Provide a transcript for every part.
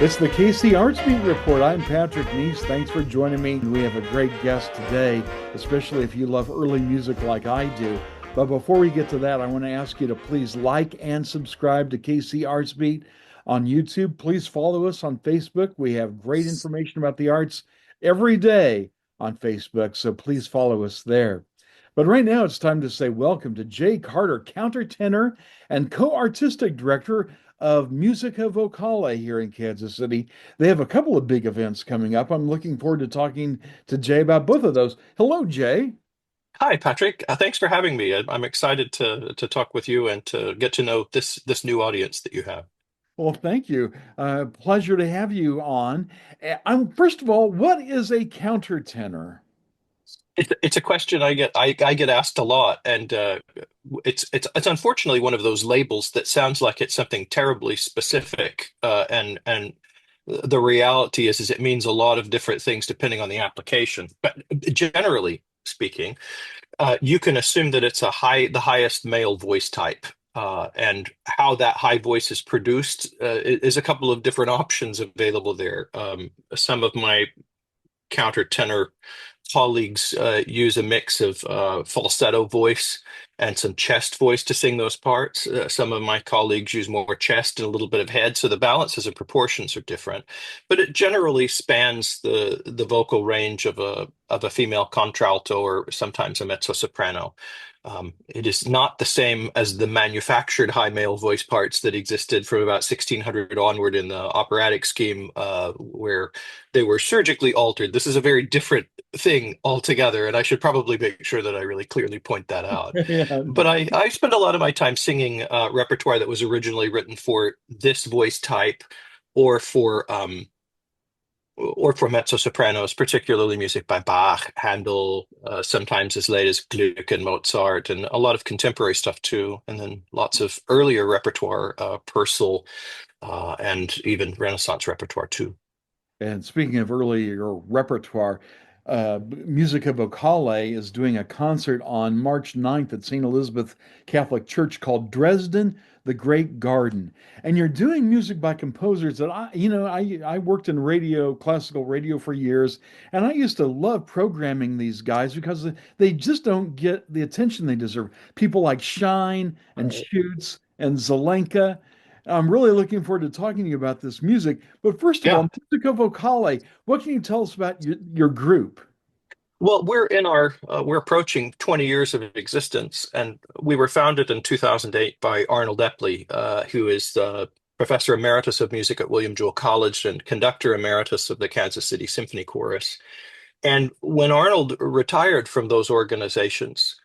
It's the KC Arts Beat Report. I'm Patrick Neas. Thanks for joining me. We have a great guest today, especially if you love early music like I do. But before we get to that, I want to ask you to please like and subscribe to KC Arts Beat on YouTube. Please follow us on Facebook. We have great information about the arts every day on Facebook, so please follow us there. But right now, it's time to say welcome to Jay Carter, countertenor and co-artistic director of Musica Vocale here in Kansas City. They have a couple of big events coming up. I'm looking forward to talking to Jay about both of those. Hello, Jay. Hi, Patrick. Thanks for having me. I'm excited to talk with you and to get to know this new audience that you have. Well, thank you. Pleasure to have you on. First of all, what is a countertenor? It's a question I get asked a lot, and it's unfortunately one of those labels that sounds like it's something terribly specific, and the reality is it means a lot of different things depending on the application. But generally speaking, you can assume that it's the highest male voice type. And how that high voice is produced is a couple of different options available there. Some of my countertenor colleagues use a mix of falsetto voice and some chest voice to sing those parts. Some of my colleagues use more chest and a little bit of head, so the balances and proportions are different. But it generally spans the vocal range of a female contralto or sometimes a mezzo soprano. It is not the same as the manufactured high male voice parts that existed from about 1600 onward in the operatic scheme, where they were surgically altered. This is a very different thing altogether, and I should probably make sure that I really clearly point that out. Yeah. But I spend a lot of my time singing repertoire that was originally written for this voice type or for mezzo sopranos, particularly music by Bach, Handel, sometimes as late as Gluck and Mozart, and a lot of contemporary stuff too, and then lots of earlier repertoire, Purcell, and even Renaissance repertoire too. And speaking of earlier repertoire, Musica Vocale is doing a concert on March 9th at St. Elizabeth Catholic Church called Dresden, the Great Garden. And you're doing music by composers that I worked in radio, classical radio for years, and I used to love programming these guys because they just don't get the attention they deserve. People like Shine and Schutz and Zelenka. I'm really looking forward to talking to you about this music. But first of Yeah. all, Musica Vocale, what can you tell us about your group? Well, we're approaching 20 years of existence, and we were founded in 2008 by Arnold Epley, who is the professor emeritus of music at William Jewell College and conductor emeritus of the Kansas City Symphony Chorus. And when Arnold retired from those organizations,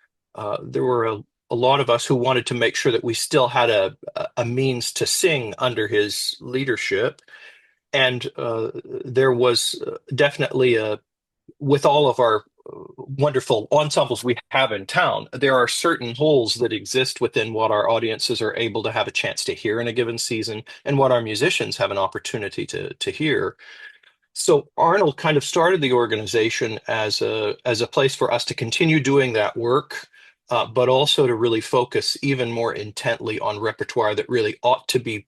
there were a lot of us who wanted to make sure that we still had a means to sing under his leadership. And there was definitely with all of our wonderful ensembles we have in town, there are certain holes that exist within what our audiences are able to have a chance to hear in a given season and what our musicians have an opportunity to hear. So Arnold kind of started the organization as a place for us to continue doing that work, but also to really focus even more intently on repertoire that really ought to be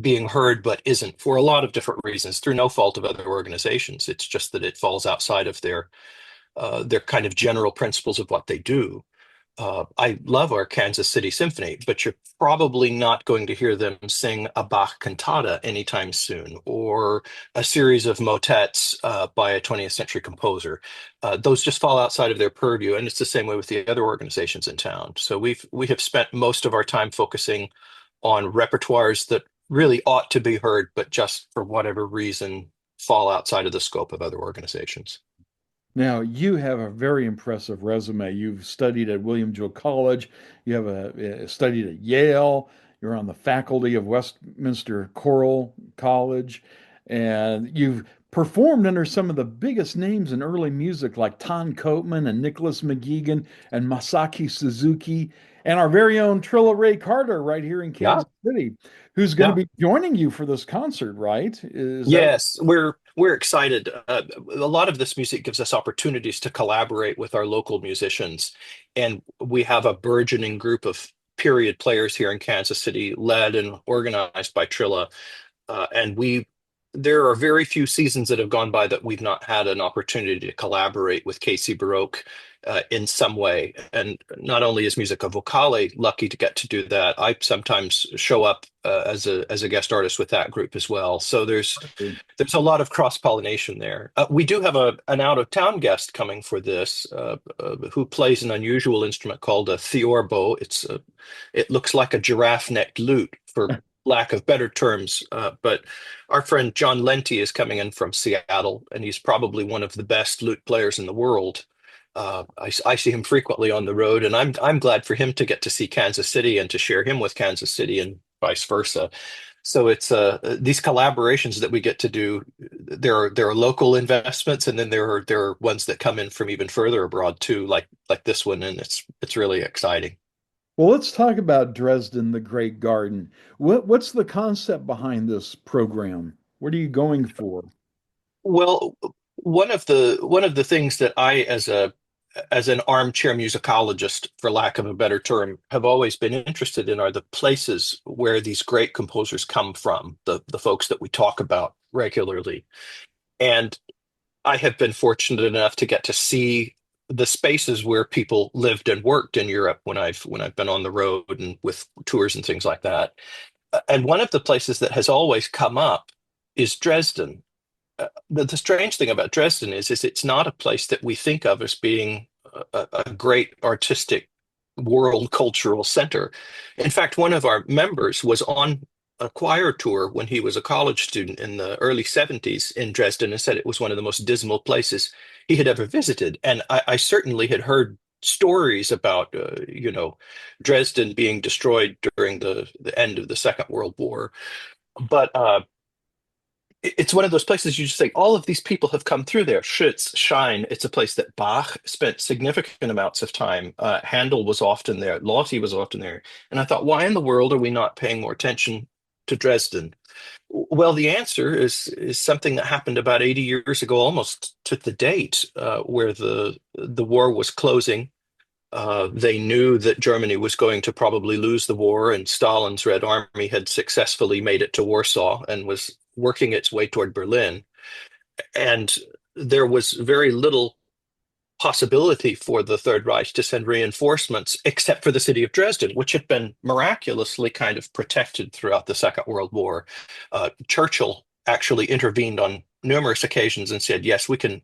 being heard but isn't for a lot of different reasons through no fault of other organizations. It's just that it falls outside of their kind of general principles of what they do. I love our Kansas City Symphony, but you're probably not going to hear them sing a Bach cantata anytime soon, or a series of motets by a 20th century composer. Those just fall outside of their purview, and it's the same way with the other organizations in town. So we have spent most of our time focusing on repertoires that really ought to be heard, but just for whatever reason fall outside of the scope of other organizations. Now, you have a very impressive resume. You've studied at William Jewell College, you have studied at Yale, you're on the faculty of Westminster Choral College, and you've performed under some of the biggest names in early music like Ton Copeman and Nicholas McGeegan and Masaki Suzuki, and our very own Trilla Ray Carter right here in Yeah, Kansas City, who's going to yeah. be joining you for this concert, right? Is that Yes, we're excited. A lot of this music gives us opportunities to collaborate with our local musicians, and we have a burgeoning group of period players here in Kansas City, led and organized by Trilla. And there are very few seasons that have gone by that we've not had an opportunity to collaborate with KC Baroque in some way. And not only is Musica Vocale lucky to get to do that, I sometimes show up as a guest artist with that group as well. So there's a lot of cross-pollination there. We do have an out-of-town guest coming for this, who plays an unusual instrument called a theorbo. It looks like a giraffe-necked lute, for lack of better terms. But our friend John Lenti is coming in from Seattle, and he's probably one of the best lute players in the world. I see him frequently on the road, and I'm glad for him to get to see Kansas City and to share him with Kansas City and vice versa. So it's these collaborations that we get to do. There are local investments, and then there are ones that come in from even further abroad too, like this one, and it's really exciting. Well, let's talk about Dresden, the Great Garden. What's the concept behind this program? What are you going for? Well, one of the things that I, as an armchair musicologist, for lack of a better term, have always been interested in are the places where these great composers come from, the folks that we talk about regularly. And I have been fortunate enough to get to see the spaces where people lived and worked in Europe when I've been on the road and with tours and things like that. And one of the places that has always come up is Dresden. The strange thing about Dresden is it's not a place that we think of as being a great artistic world cultural center. In fact, one of our members was on a choir tour when he was a college student in the early 70s in Dresden and said it was one of the most dismal places he had ever visited. And I certainly had heard stories about, Dresden being destroyed during the end of the Second World War. But it's one of those places you just think all of these people have come through there. Schütz, Schein. It's a place that Bach spent significant amounts of time. Handel was often there. Lotti was often there. And I thought, why in the world are we not paying more attention to Dresden? Well, the answer is something that happened about 80 years ago, almost to the date, where the war was closing. They knew that Germany was going to probably lose the war, and Stalin's Red Army had successfully made it to Warsaw and was working its way toward Berlin. And there was very little possibility for the Third Reich to send reinforcements, except for the city of Dresden, which had been miraculously kind of protected throughout the Second World War. Churchill actually intervened on numerous occasions and said, "Yes, we can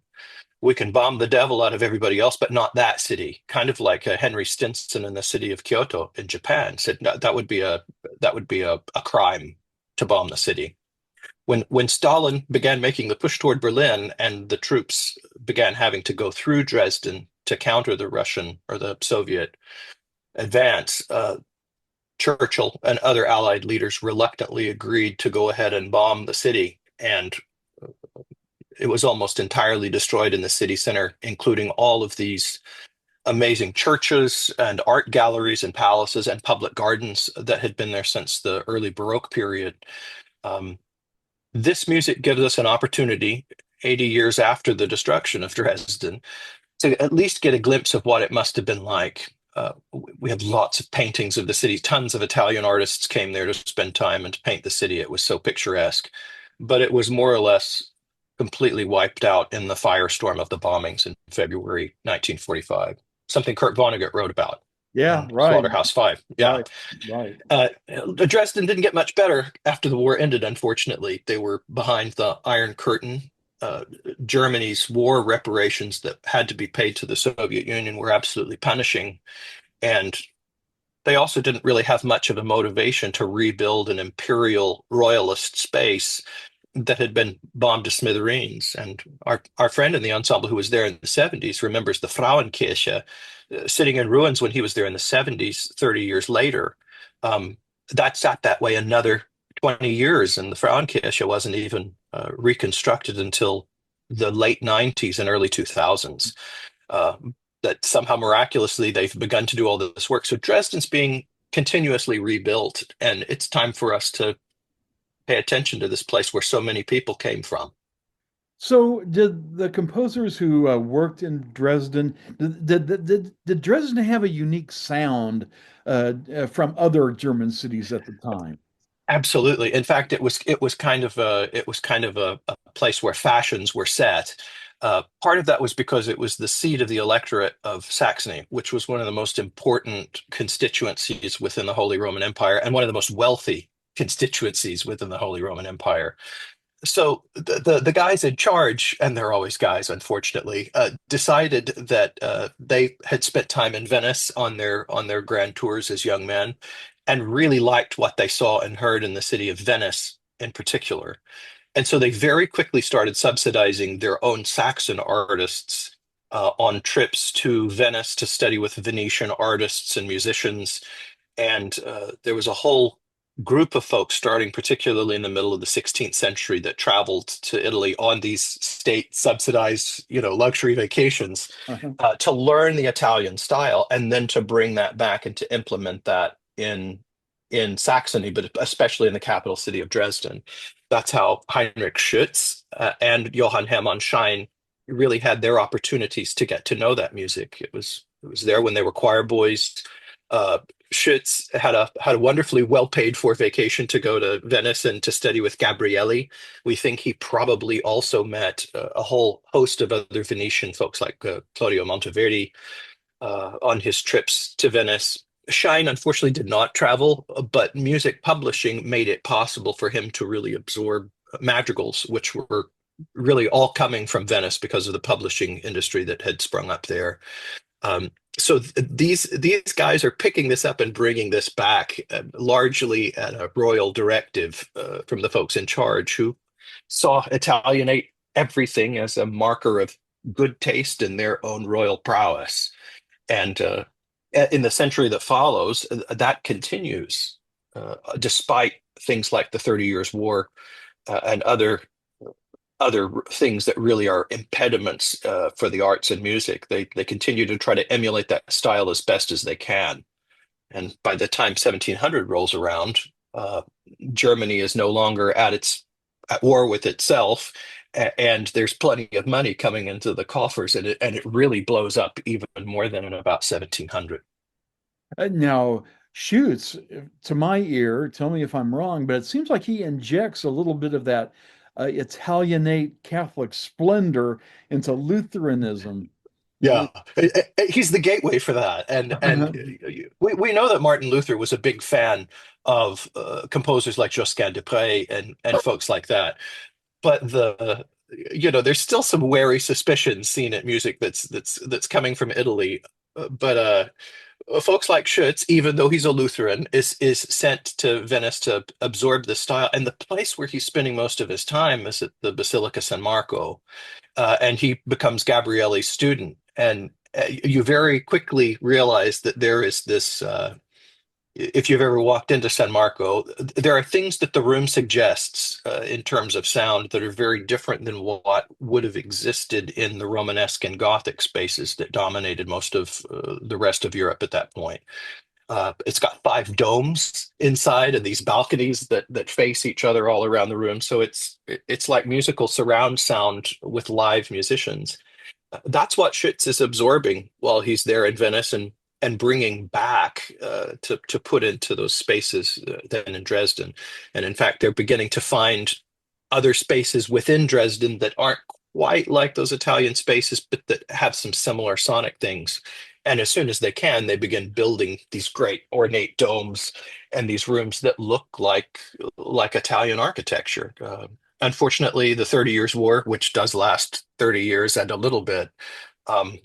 bomb the devil out of everybody else, but not that city." Kind of like Henry Stinson in the city of Kyoto in Japan said, "No, that would be a crime to bomb the city." When Stalin began making the push toward Berlin and the troops began having to go through Dresden to counter the Russian or the Soviet advance, Churchill and other Allied leaders reluctantly agreed to go ahead and bomb the city. And it was almost entirely destroyed in the city center, including all of these amazing churches and art galleries and palaces and public gardens that had been there since the early Baroque period. This music gives us an opportunity, 80 years after the destruction of Dresden, to at least get a glimpse of what it must have been like. We have lots of paintings of the city. Tons of Italian artists came there to spend time and to paint the city. It was so picturesque. But it was more or less completely wiped out in the firestorm of the bombings in February 1945. Something Kurt Vonnegut wrote about Yeah, in right, Slaughterhouse-Five. Yeah. right, right. Dresden didn't get much better after the war ended, unfortunately. They were behind the Iron Curtain. Germany's war reparations that had to be paid to the Soviet Union were absolutely punishing. And they also didn't really have much of a motivation to rebuild an imperial royalist space that had been bombed to smithereens. And our friend in the ensemble who was there in the 70s remembers the Frauenkirche sitting in ruins when he was there in the 70s, 30 years later. That sat that way another 20 years, and the Frauenkirche wasn't even reconstructed until the late 90s and early 2000s. That somehow miraculously they've begun to do all this work. So Dresden's being continuously rebuilt, and it's time for us to pay attention to this place where so many people came from. So, did the composers who worked in Dresden, did Dresden have a unique sound from other German cities at the time? Absolutely. In fact, it was kind of a place where fashions were set. Part of that was because it was the seat of the electorate of Saxony, which was one of the most important constituencies within the Holy Roman Empire and one of the most wealthy constituencies within the Holy Roman Empire. So the guys in charge, and they're always guys, unfortunately, decided that they had spent time in Venice on their grand tours as young men, and really liked what they saw and heard in the city of Venice in particular. And so they very quickly started subsidizing their own Saxon artists on trips to Venice to study with Venetian artists and musicians. And there was a whole group of folks, starting particularly in the middle of the 16th century, that traveled to Italy on these state subsidized, luxury vacations Uh-huh. to learn the Italian style and then to bring that back and to implement that in Saxony, but especially in the capital city of Dresden. That's how Heinrich Schütz and Johann Hermann Schein really had their opportunities to get to know that music. It was there when they were choir boys. Uh, Schütz had a wonderfully well paid for vacation to go to Venice and to study with Gabrielli. We think he probably also met a whole host of other Venetian folks like Claudio Monteverdi on his trips to Venice. Schein unfortunately did not travel, but music publishing made it possible for him to really absorb madrigals, which were really all coming from Venice because of the publishing industry that had sprung up there. Um, so these guys are picking this up and bringing this back, largely at a royal directive from the folks in charge, who saw Italianate everything as a marker of good taste and their own royal prowess. And in the century that follows, that continues, despite things like the 30 Years' War and other things that really are impediments for the arts and music. They continue to try to emulate that style as best as they can. And by the time 1700 rolls around, uh, Germany is no longer at war with itself, and there's plenty of money coming into the coffers, and it really blows up even more than in about 1700. Now, Schutz, to my ear, tell me if I'm wrong, but it seems like he injects a little bit of that Italianate Catholic splendor into Lutheranism. Yeah, he's the gateway for that, and we know that Martin Luther was a big fan of composers like Josquin des Prez and folks like that. But there's still some wary suspicion seen at music that's coming from Italy. But folks like Schütz, even though he's a Lutheran, is sent to Venice to absorb the style. And the place where he's spending most of his time is at the Basilica San Marco, and he becomes Gabrielli's student. And you very quickly realize that there is this. If you've ever walked into San Marco, there are things that the room suggests in terms of sound that are very different than what would have existed in the Romanesque and Gothic spaces that dominated most of the rest of Europe at that point. It's got five domes inside and these balconies that face each other all around the room. So it's like musical surround sound with live musicians. That's what Schütz is absorbing while he's there in Venice and bringing back to put into those spaces then in Dresden. And in fact, they're beginning to find other spaces within Dresden that aren't quite like those Italian spaces, but that have some similar sonic things. And as soon as they can, they begin building these great ornate domes and these rooms that look like Italian architecture. Unfortunately, the 30 Years' War, which does last 30 years and a little bit, um,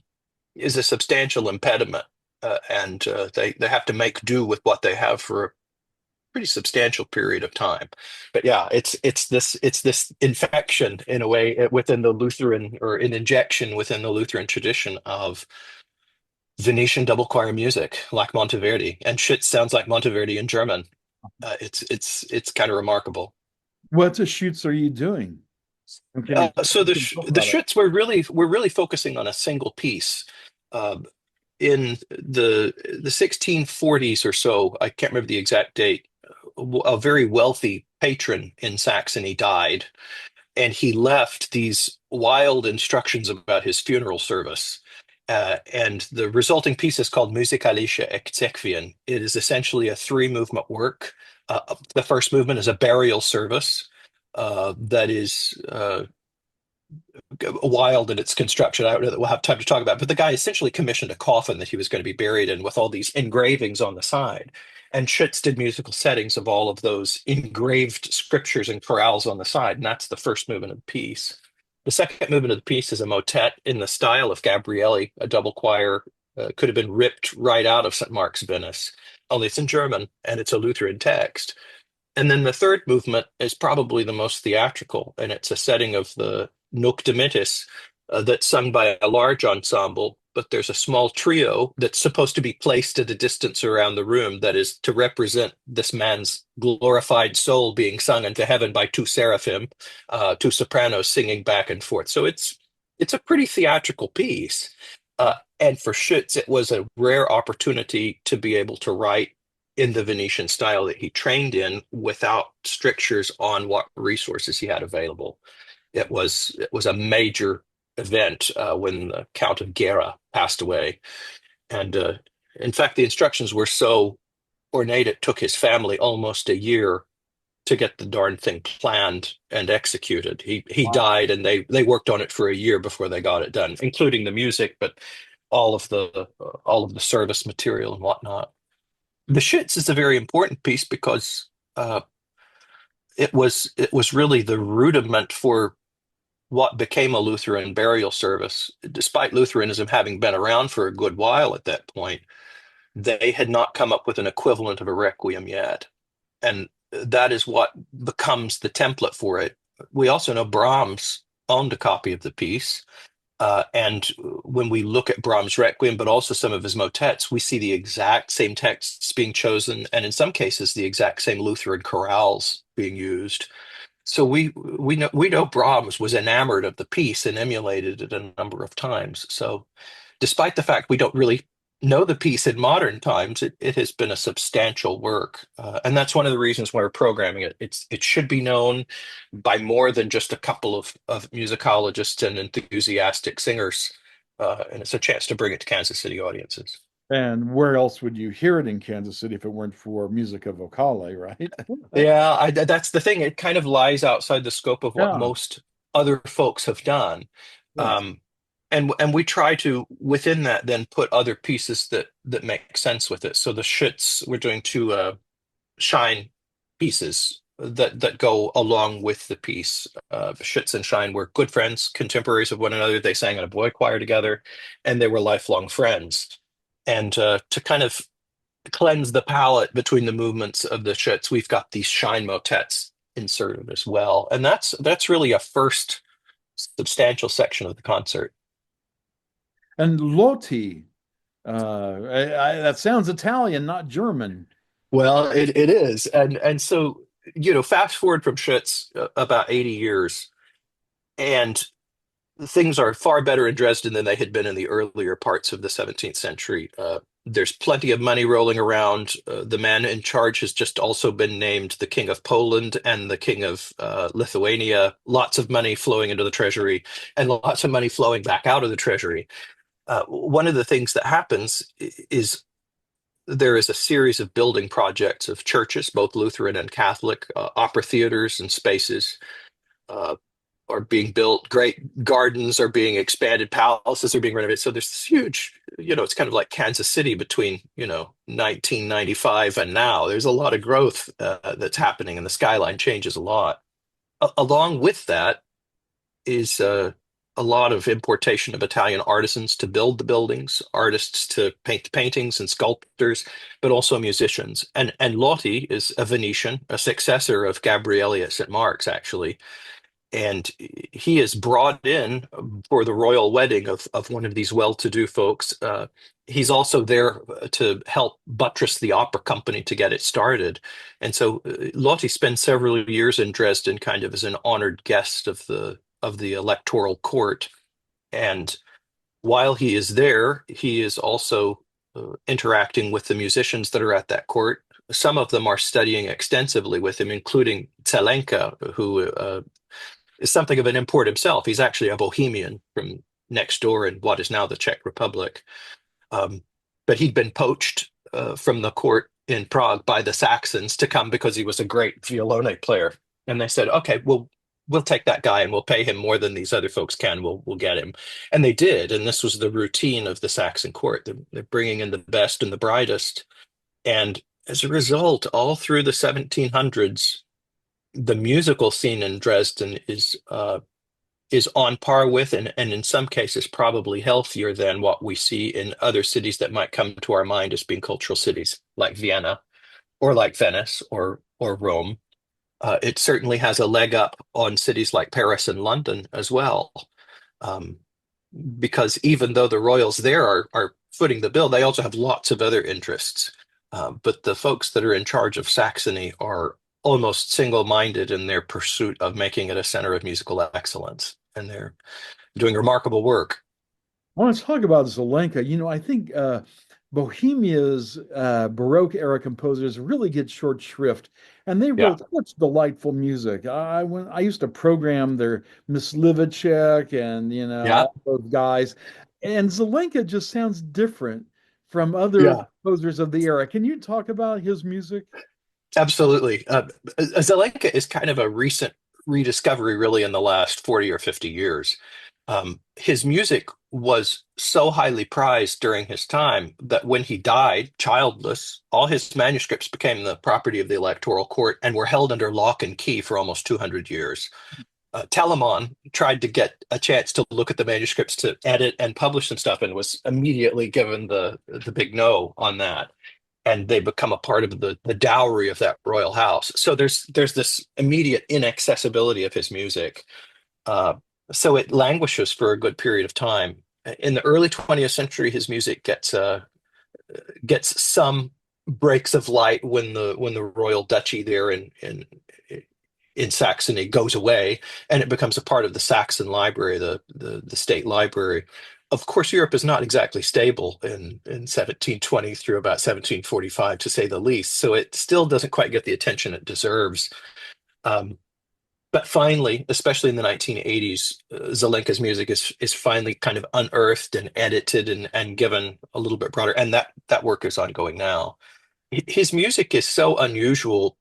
is a substantial impediment, and they have to make do with what they have for a pretty substantial period of time. But yeah, it's this infection in a way within the Lutheran, or an injection within the Lutheran tradition of Venetian double choir music, like Monteverdi, and Schütz sounds like Monteverdi in German. It's kind of remarkable. What Schutz are you doing? And So you can talk the about it. Schütz we're really focusing on a single piece. Uh, in the 1640s or so, I can't remember the exact date, a very wealthy patron in Saxony died, and he left these wild instructions about his funeral service. And the resulting piece is called Musikalische Exequien. It is essentially a three movement work The first movement is a burial service that is wild in its construction. I don't know that we'll have time to talk about it, but the guy essentially commissioned a coffin that he was going to be buried in with all these engravings on the side. And Schütz did musical settings of all of those engraved scriptures and chorales on the side. And that's the first movement of the piece. The second movement of the piece is a motet in the style of Gabrieli, a double choir. Could have been ripped right out of St. Mark's, Venice, only it's in German and it's a Lutheran text. And then the third movement is probably the most theatrical, and it's a setting of the Nunc Dimittis that's sung by a large ensemble, but there's a small trio that's supposed to be placed at a distance around the room that is to represent this man's glorified soul being sung into heaven by two seraphim, two sopranos singing back and forth. So it's a pretty theatrical piece. And for Schütz, it was a rare opportunity to be able to write in the Venetian style that he trained in without strictures on what resources he had available. It was a major event when the Count of Gera passed away. And in fact, the instructions were so ornate, it took his family almost a year to get the darn thing planned and executed. He Wow. died, and they worked on it for a year before they got it done, including the music, but all of the service material and whatnot. The Schütz is a very important piece because it was really the rudiment for what became a Lutheran burial service. Despite Lutheranism having been around for a good while at that point, they had not come up with an equivalent of a requiem yet. And that is what becomes the template for it. We also know Brahms owned a copy of the piece. And when we look at Brahms' Requiem, but also some of his motets, we see the exact same texts being chosen, and in some cases, the exact same Lutheran chorales being used. So we know Brahms was enamored of the piece and emulated it a number of times. So, despite the fact we don't really know the piece in modern times, it has been a substantial work, and that's one of the reasons why we're programming it. It should be known by more than just a couple of musicologists and enthusiastic singers, and it's a chance to bring it to Kansas City audiences. And where else would you hear it in Kansas City if it weren't for Musica Vocale, right? Yeah, that's the thing. It kind of lies outside the scope of what Yeah, most other folks have done. yes. Um, and we try to, within that, then put other pieces that make sense with it. So the Schütz, we're doing two Shine pieces that go along with the piece. Schütz and Shine were good friends, contemporaries of one another. They sang in a boy choir together, and they were lifelong friends. And to kind of cleanse the palate between the movements of the Schütz, we've got these Shine motets inserted as well. And that's really a first substantial section of the concert. And Loti, that sounds Italian, not German. Well, it is. And so, fast forward from Schütz about 80 years, and things are far better in Dresden than they had been in the earlier parts of the 17th century. There's plenty of money rolling around. The man in charge has just also been named the King of Poland and the King of Lithuania. Lots of money flowing into the treasury and lots of money flowing back out of the treasury. One of the things that happens is there is a series of building projects of churches, both Lutheran and Catholic, opera theaters and spaces. Uh, are being built, great gardens are being expanded, palaces are being renovated. So there's this huge, it's kind of like Kansas City between, 1995 and now. There's a lot of growth that's happening, and the skyline changes a lot. Along with that is a lot of importation of Italian artisans to build the buildings, artists to paint the paintings, and sculptors, but also musicians. And Lotti is a Venetian, a successor of Gabrieli at St. Mark's, actually, and he is brought in for the royal wedding of one of these well-to-do folks. He's also there to help buttress the opera company to get it started. And so Lotti spends several years in Dresden kind of as an honored guest of the electoral court. And while he is there, he is also interacting with the musicians that are at that court. Some of them are studying extensively with him, including Zelenka, who is something of an import himself. He's actually a Bohemian from next door in what is now the Czech Republic. But he'd been poached from the court in Prague by the Saxons to come because he was a great violone player. And they said, okay, we'll take that guy and we'll pay him more than these other folks can. We'll get him. And they did. And this was the routine of the Saxon court. They're bringing in the best and the brightest. And as a result, all through the 1700s, the musical scene in Dresden is on par with, and in some cases probably healthier than what we see in other cities that might come to our mind as being cultural cities, like Vienna or like Venice or Rome. It certainly has a leg up on cities like Paris and London as well, um, because even though the royals there are footing the bill, they also have lots of other interests. But the folks that are in charge of Saxony are almost single-minded in their pursuit of making it a center of musical excellence, and they're doing remarkable work. I want to talk about Zelenka. I think Bohemia's Baroque era composers really get short shrift, and they Yeah, wrote such delightful music. I used to program their Miss Livacek and yeah, all those guys, and Zelenka just sounds different from other yeah, composers of the era. Can you talk about his music? absolutely. Zelenka is kind of a recent rediscovery, really, in the last 40 or 50 years. His music was so highly prized during his time that when he died, childless, all his manuscripts became the property of the electoral court and were held under lock and key for almost 200 years. Telemon tried to get a chance to look at the manuscripts to edit and publish some stuff and was immediately given the big no on that. And they become a part of the dowry of that royal house. So there's this immediate inaccessibility of his music. Uh, so it languishes for a good period of time. In the early 20th century, his music gets some breaks of light when the royal duchy there in Saxony goes away, and it becomes a part of the Saxon library, the state library. Of course, Europe is not exactly stable in 1720 through about 1745, to say the least. So it still doesn't quite get the attention it deserves. Um, but finally, especially in the 1980s, Zelenka's music is finally kind of unearthed and edited and given a little bit broader, and that work is ongoing now. His music is so unusual,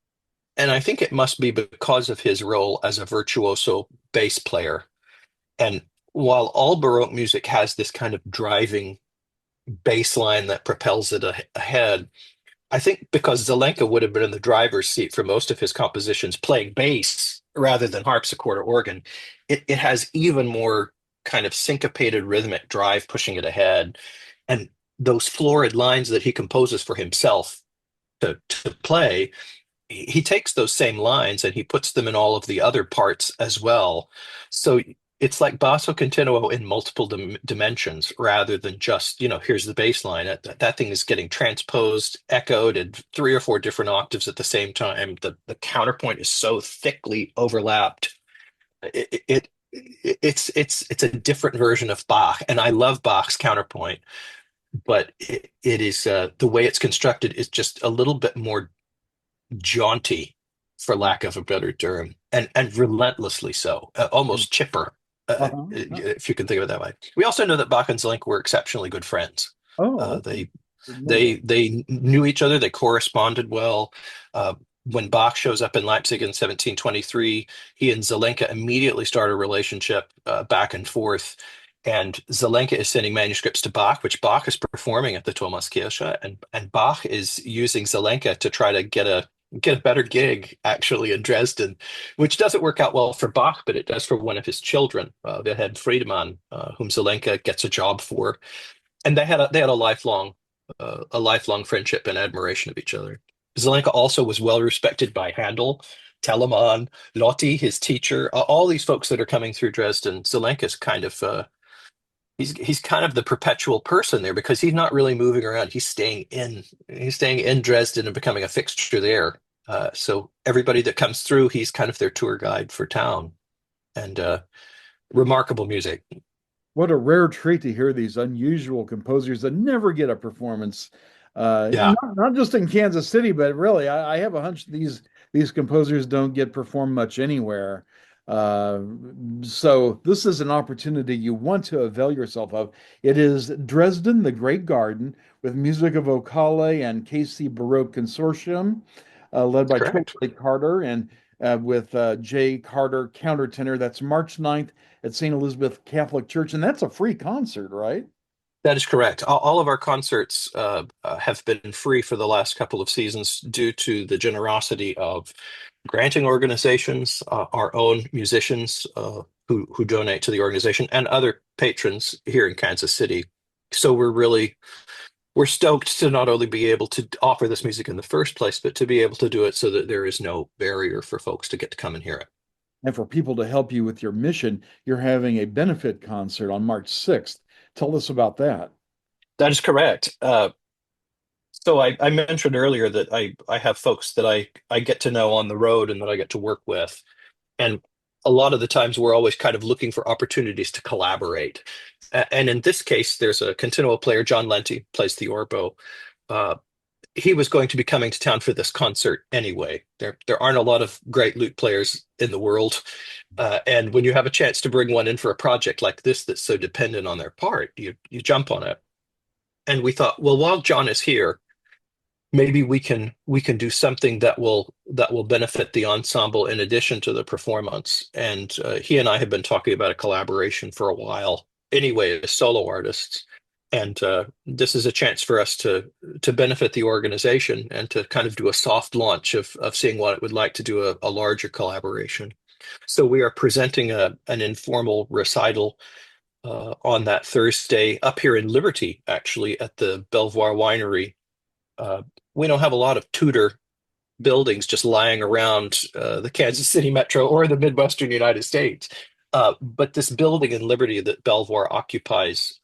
and I think it must be because of his role as a virtuoso bass player. And while all Baroque music has this kind of driving bass line that propels it ahead, I think because Zelenka would have been in the driver's seat for most of his compositions playing bass rather than harpsichord or organ, it has even more kind of syncopated rhythmic drive pushing it ahead. And those florid lines that he composes for himself to play, he takes those same lines and he puts them in all of the other parts as well. So it's like basso continuo in multiple dimensions rather than just, here's the bass line. That thing is getting transposed, echoed in three or four different octaves at the same time. The counterpoint is so thickly overlapped. It's a different version of Bach, and I love Bach's counterpoint, but it is the way it's constructed is just a little bit more jaunty, for lack of a better term, and relentlessly so, almost chipper, Uh-huh. if you can think of it that way. We also know that Bach and Zelenka were exceptionally good friends. Oh, Uh, okay. they Didn't know that. they knew each other. They corresponded well. Uh, when Bach shows up in Leipzig in 1723, he and Zelenka immediately start a relationship back and forth. And Zelenka is sending manuscripts to Bach, which Bach is performing at the Thomaskirche, and Bach is using Zelenka to try to get a better gig actually in Dresden, which doesn't work out well for Bach, but it does for one of his children, Wilhelm Friedemann, whom Zelenka gets a job for, and they had a lifelong friendship and admiration of each other. Zelenka also was well respected by Handel, Telemann, Lotti, his teacher, all these folks that are coming through Dresden. Zelenka's kind of he's kind of the perpetual person there because he's not really moving around. He's staying in Dresden and becoming a fixture there. So everybody that comes through, he's kind of their tour guide for town, and remarkable music. What a rare treat to hear these unusual composers that never get a performance. Yeah, Not just in Kansas City, but really, I have a hunch these composers don't get performed much anywhere. Uh, so this is an opportunity you want to avail yourself of. It is Dresden, the Great Garden, with Musica Vocale and KC Baroque Consortium, led by Correct. Jay Carter and with Jay Carter Countertenor. That's March 9th at St. Elizabeth Catholic Church, and that's a free concert, right? That is correct. All of our concerts have been free for the last couple of seasons due to the generosity of granting organizations, our own musicians who donate to the organization, and other patrons here in Kansas City. So we're stoked to not only be able to offer this music in the first place, but to be able to do it so that there is no barrier for folks to get to come and hear it. And for people to help you with your mission, you're having a benefit concert on March 6th. Tell us about that. That is correct. So I mentioned earlier that I have folks that I get to know on the road and that I get to work with. And a lot of the times we're always kind of looking for opportunities to collaborate. And in this case, there's a continuo player, John Lenti, plays the orbo. Uh, he was going to be coming to town for this concert anyway. There aren't a lot of great lute players in the world. And when you have a chance to bring one in for a project like this that's so dependent on their part, you jump on it. And we thought, well, while John is here, maybe we can do something that will benefit the ensemble in addition to the performance. And he and I have been talking about a collaboration for a while anyway as solo artists. And this is a chance for us to benefit the organization and to kind of do a soft launch of seeing what it would like to do a larger collaboration. So we are presenting an informal recital on that Thursday up here in Liberty, actually, at the Belvoir Winery. Uh, we don't have a lot of Tudor buildings just lying around the Kansas City metro or the Midwestern United States. But this building in Liberty that Belvoir occupies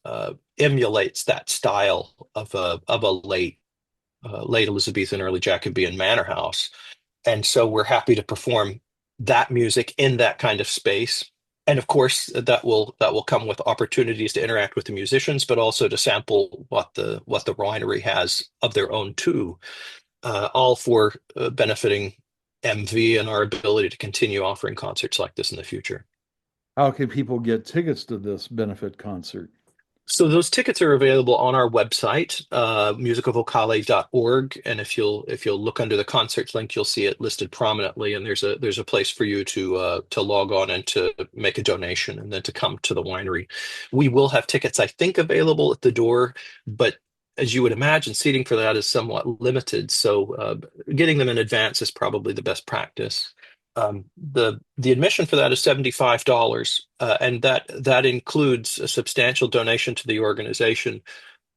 emulates that style of a late Elizabethan, early Jacobean manor house. And so we're happy to perform that music in that kind of space. And of course, that will come with opportunities to interact with the musicians, but also to sample what the winery has of their own too, all for benefiting MV and our ability to continue offering concerts like this in the future. How can people get tickets to this benefit concert? So those tickets are available on our website, musicavocale.org, and if you'll look under the concerts link, you'll see it listed prominently. And there's a place for you to log on and to make a donation, and then to come to the winery. We will have tickets, I think, available at the door, but as you would imagine, seating for that is somewhat limited. So getting them in advance is probably the best practice. The admission for that is $75, and that includes a substantial donation to the organization,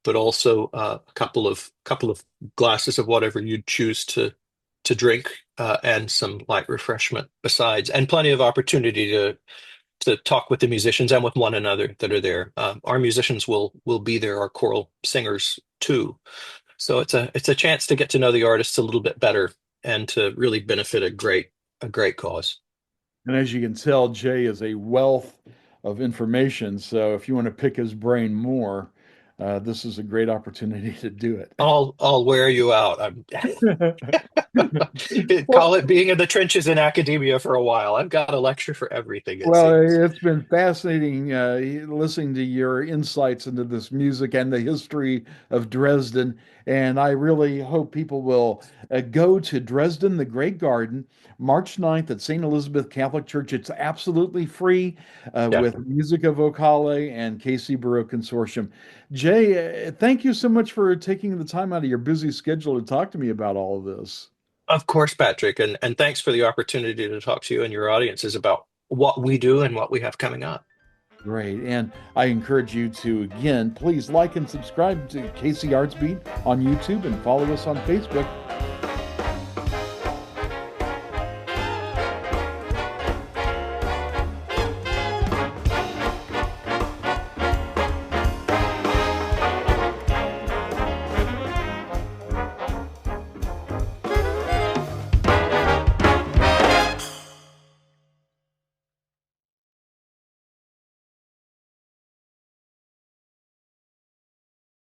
but also a couple of glasses of whatever you choose to drink, and some light refreshment besides, and plenty of opportunity to talk with the musicians and with one another that are there. Our musicians will be there, our choral singers too. So it's a chance to get to know the artists a little bit better and to really benefit a great cause. And as you can tell, Jay is a wealth of information. So if you want to pick his brain more, this is a great opportunity to do it. I'll wear you out. Well, Call it being in the trenches in academia for a while. I've got a lecture for everything, it well, seems. it's been fascinating listening to your insights into this music and the history of Dresden. And I really hope people will go to Dresden, the Great Garden, March 9th at St. Elizabeth Catholic Church. It's absolutely free Yeah. with Musica Vocale and KC Baroque Consortium. Jay, thank you so much for taking the time out of your busy schedule to talk to me about all of this. Of course, Patrick, and thanks for the opportunity to talk to you and your audiences about what we do and what we have coming up. Great. And I encourage you to, again, please like and subscribe to KC Arts Beat on YouTube and follow us on Facebook.